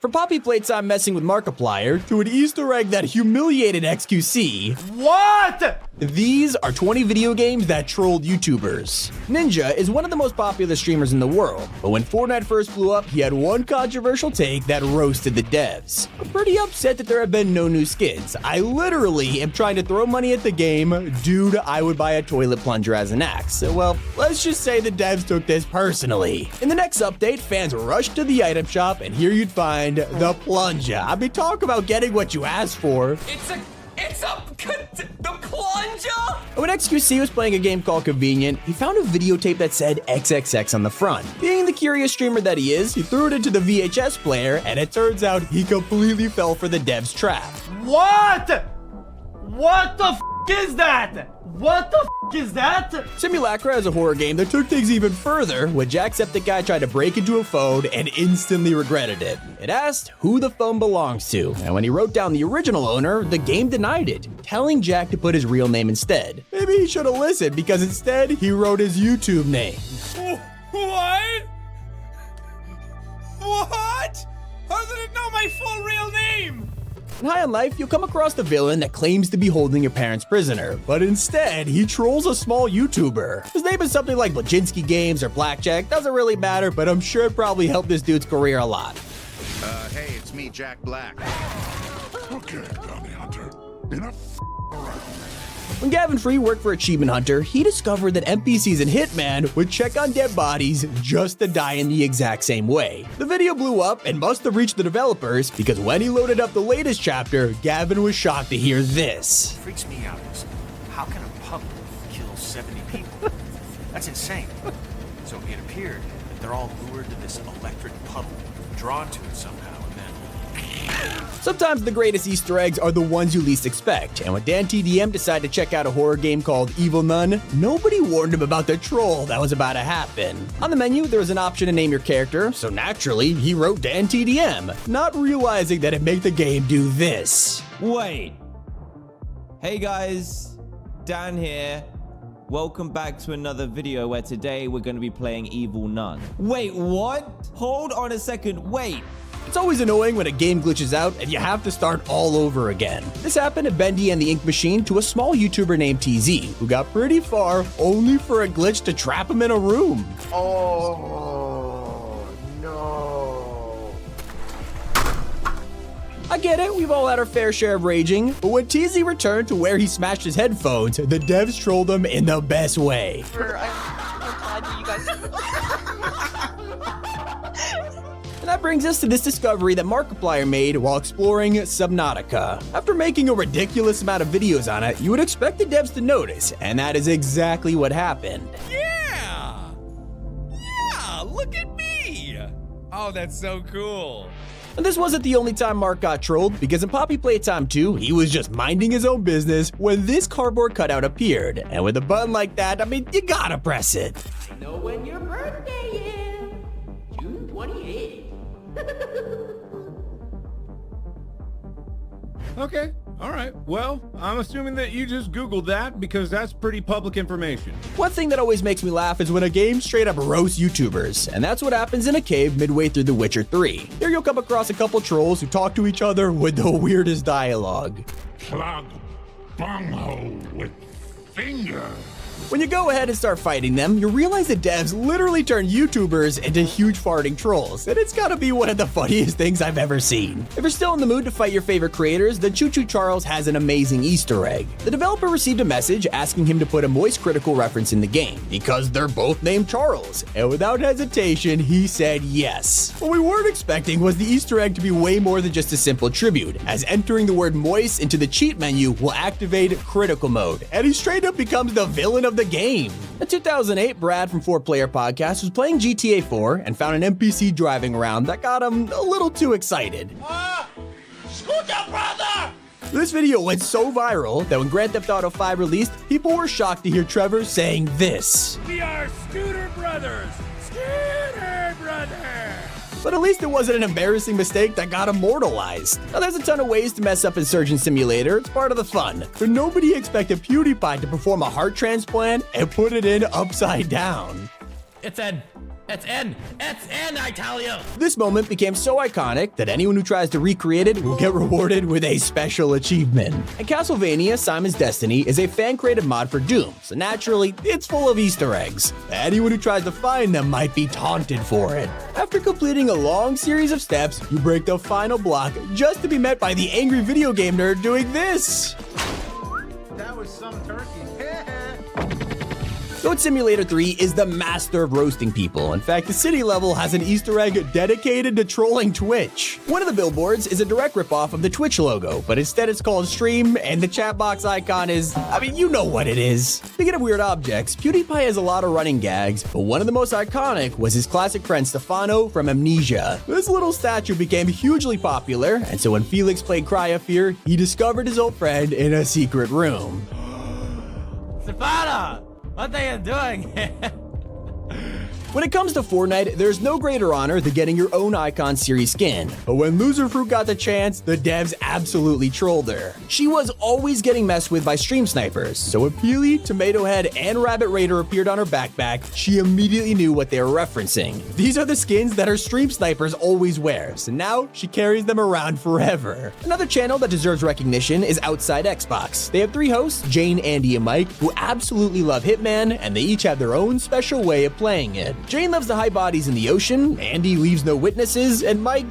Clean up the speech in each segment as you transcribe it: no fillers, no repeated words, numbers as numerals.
From Poppy Playtime messing with Markiplier to an Easter egg that humiliated XQC. What? These are 20 video games that trolled YouTubers. Ninja is one of the most popular streamers in the world, but when Fortnite first blew up, he had one controversial take that roasted the devs. I'm pretty upset that there have been no new skins. I literally am trying to throw money at the game. Dude, I would buy a toilet plunger as an axe. Well, let's just say the devs took this personally. In the next update, fans rushed to the item shop, and here you'd find the plunger. I mean, talk about getting what you asked for. The plunger? When XQC was playing a game called Convenient, he found a videotape that said XXX on the front. Being the curious streamer that he is, he threw it into the VHS player, and it turns out he completely fell for the devs' trap. What? What the f is that? What the f is that? Simulacra is a horror game that took things even further when Jacksepticeye tried to break into a phone and instantly regretted it. It asked who the phone belongs to, and when he wrote down the original owner, the game denied it, telling Jack to put his real name instead. Maybe he should have listened, because instead he wrote his YouTube name. What? What? How did it know my full real name? In High on Life, you'll come across the villain that claims to be holding your parents prisoner, but instead, he trolls a small YouTuber. His name is something like Blajinski Games or Blackjack, doesn't really matter, but I'm sure it probably helped this dude's career a lot. Hey, it's me, Jack Black. Okay, bounty hunter. Enough When Gavin Free worked for Achievement Hunter, he discovered that NPCs in Hitman would check on dead bodies just to die in the exact same way. The video blew up and must have reached the developers because when he loaded up the latest chapter, Gavin was shocked to hear this. Freaks me out is how can a puppet kill 70 people? That's insane. So it appeared that they're all lured to this electric puddle, drawn to it somehow, and then... Sometimes the greatest Easter eggs are the ones you least expect, and when Dan TDM decided to check out a horror game called Evil Nun, nobody warned him about the troll that was about to happen. On the menu, there was an option to name your character, so naturally, he wrote Dan TDM, not realizing that it'd make the game do this. Wait. Hey guys, Dan here. Welcome back to another video where today we're going to be playing Evil Nun. Wait, what? Hold on a second, wait. It's always annoying when a game glitches out and you have to start all over again. This happened to Bendy and the Ink Machine to a small YouTuber named TZ, who got pretty far only for a glitch to trap him in a room. Oh, no. I get it, we've all had our fair share of raging, but when TZ returned to where he smashed his headphones, the devs trolled him in the best way. I'm glad you guys... And that brings us to this discovery that Markiplier made while exploring Subnautica. After making a ridiculous amount of videos on it, you would expect the devs to notice, and that is exactly what happened. Yeah, look at me. Oh, that's so cool. And this wasn't the only time Mark got trolled, because in Poppy Playtime 2, he was just minding his own business when this cardboard cutout appeared. And with a button like that, I mean, you gotta press it. Know when your birthday is. June 28th. Okay, all right. Well, I'm assuming that you just Googled that because that's pretty public information. One thing that always makes me laugh is when a game straight up roasts YouTubers, and that's what happens in a cave midway through The Witcher 3. Here you'll come across a couple trolls who talk to each other with the weirdest dialogue. plug bunghole with finger. When you go ahead and start fighting them, you realize the devs literally turn YouTubers into huge farting trolls, and it's gotta be one of the funniest things I've ever seen. If you're still in the mood to fight your favorite creators, then Choo Choo Charles has an amazing Easter egg. The developer received a message asking him to put a Moist Critical reference in the game, because they're both named Charles, and without hesitation, he said yes. What we weren't expecting was the Easter egg to be way more than just a simple tribute, as entering the word Moist into the cheat menu will activate Critical Mode, and he straight up becomes the villain of the game. In 2008, Brad from 4Player Podcast was playing GTA 4 and found an NPC driving around that got him a little too excited. Scooter brother! This video went so viral that when Grand Theft Auto 5 released, people were shocked to hear Trevor saying this. We are Scooter Brothers! Scooter Brothers! But at least it wasn't an embarrassing mistake that got immortalized. Now there's a ton of ways to mess up in Surgeon Simulator, it's part of the fun. But nobody expected PewDiePie to perform a heart transplant and put it in upside down. It's an It's in! It's in, I tell you! This moment became so iconic that anyone who tries to recreate it will get rewarded with a special achievement. And Castlevania Simon's Destiny is a fan-created mod for Doom, so naturally, it's full of Easter eggs. Anyone who tries to find them might be taunted for it. After completing a long series of steps, you break the final block just to be met by the angry video game nerd doing this. That was some turkey. Goat Simulator 3 is the master of roasting people. In fact, the city level has an Easter egg dedicated to trolling Twitch. One of the billboards is a direct ripoff of the Twitch logo, but instead it's called Stream, and the chat box icon is, I mean, you know what it is. Speaking of weird objects, PewDiePie has a lot of running gags, but one of the most iconic was his classic friend Stefano from Amnesia. This little statue became hugely popular, and so when Felix played Cry of Fear, he discovered his old friend in a secret room. Stefano! What are you doing? When it comes to Fortnite, there's no greater honor than getting your own Icon Series skin. But when Loser Fruit got the chance, the devs absolutely trolled her. She was always getting messed with by stream snipers, so when Peely, Tomato Head, and Rabbit Raider appeared on her backpack, she immediately knew what they were referencing. These are the skins that her stream snipers always wear, so now she carries them around forever. Another channel that deserves recognition is Outside Xbox. They have 3 hosts, Jane, Andy, and Mike, who absolutely love Hitman, and they each have their own special way of playing it. Jane loves to hide bodies in the ocean, Andy leaves no witnesses, and Mike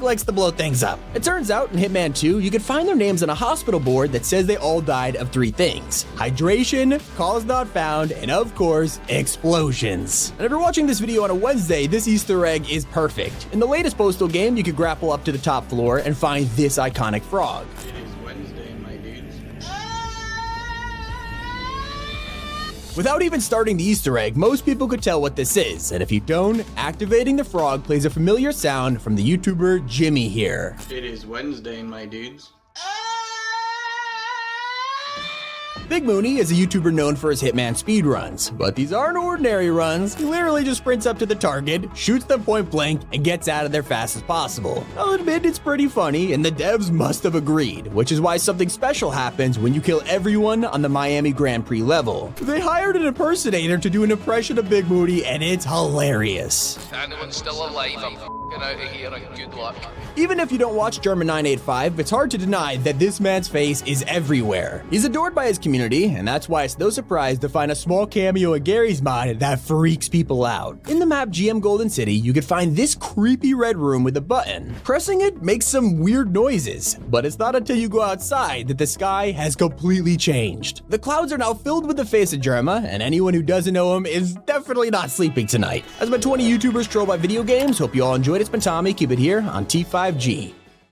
likes to blow things up. It turns out in Hitman 2, you can find their names on a hospital board that says they all died of 3 things: hydration, calls not found, and of course, explosions. And if you're watching this video on a Wednesday, this Easter egg is perfect. In the latest Postal game, you can grapple up to the top floor and find this iconic frog. Without even starting the Easter egg, most people could tell what this is, and if you don't, activating the frog plays a familiar sound from the YouTuber Jimmy here. It is Wednesday, my dudes. Big Mooney is a YouTuber known for his Hitman speedruns, but these aren't ordinary runs. He literally just sprints up to the target, shoots them point blank, and gets out of there fast as possible. I'll admit it's pretty funny, and the devs must have agreed, which is why something special happens when you kill everyone on the Miami Grand Prix level. They hired an impersonator to do an impression of Big Mooney, and it's hilarious. Anyone's still alive, I'm f***ing out of here, and good luck. Even if you don't watch German 985, it's hard to deny that this man's face is everywhere. He's adored by his community, and that's why it's no surprise to find a small cameo in Gary's mod that freaks people out. In the map GM Golden City, you could find this creepy red room with a button. Pressing it makes some weird noises, but it's not until you go outside that the sky has completely changed. The clouds are now filled with the face of Germa, and anyone who doesn't know him is definitely not sleeping tonight. As my 20 YouTubers trolled by video games, hope you all enjoyed it. It's been Tommy. Keep it here on T5G.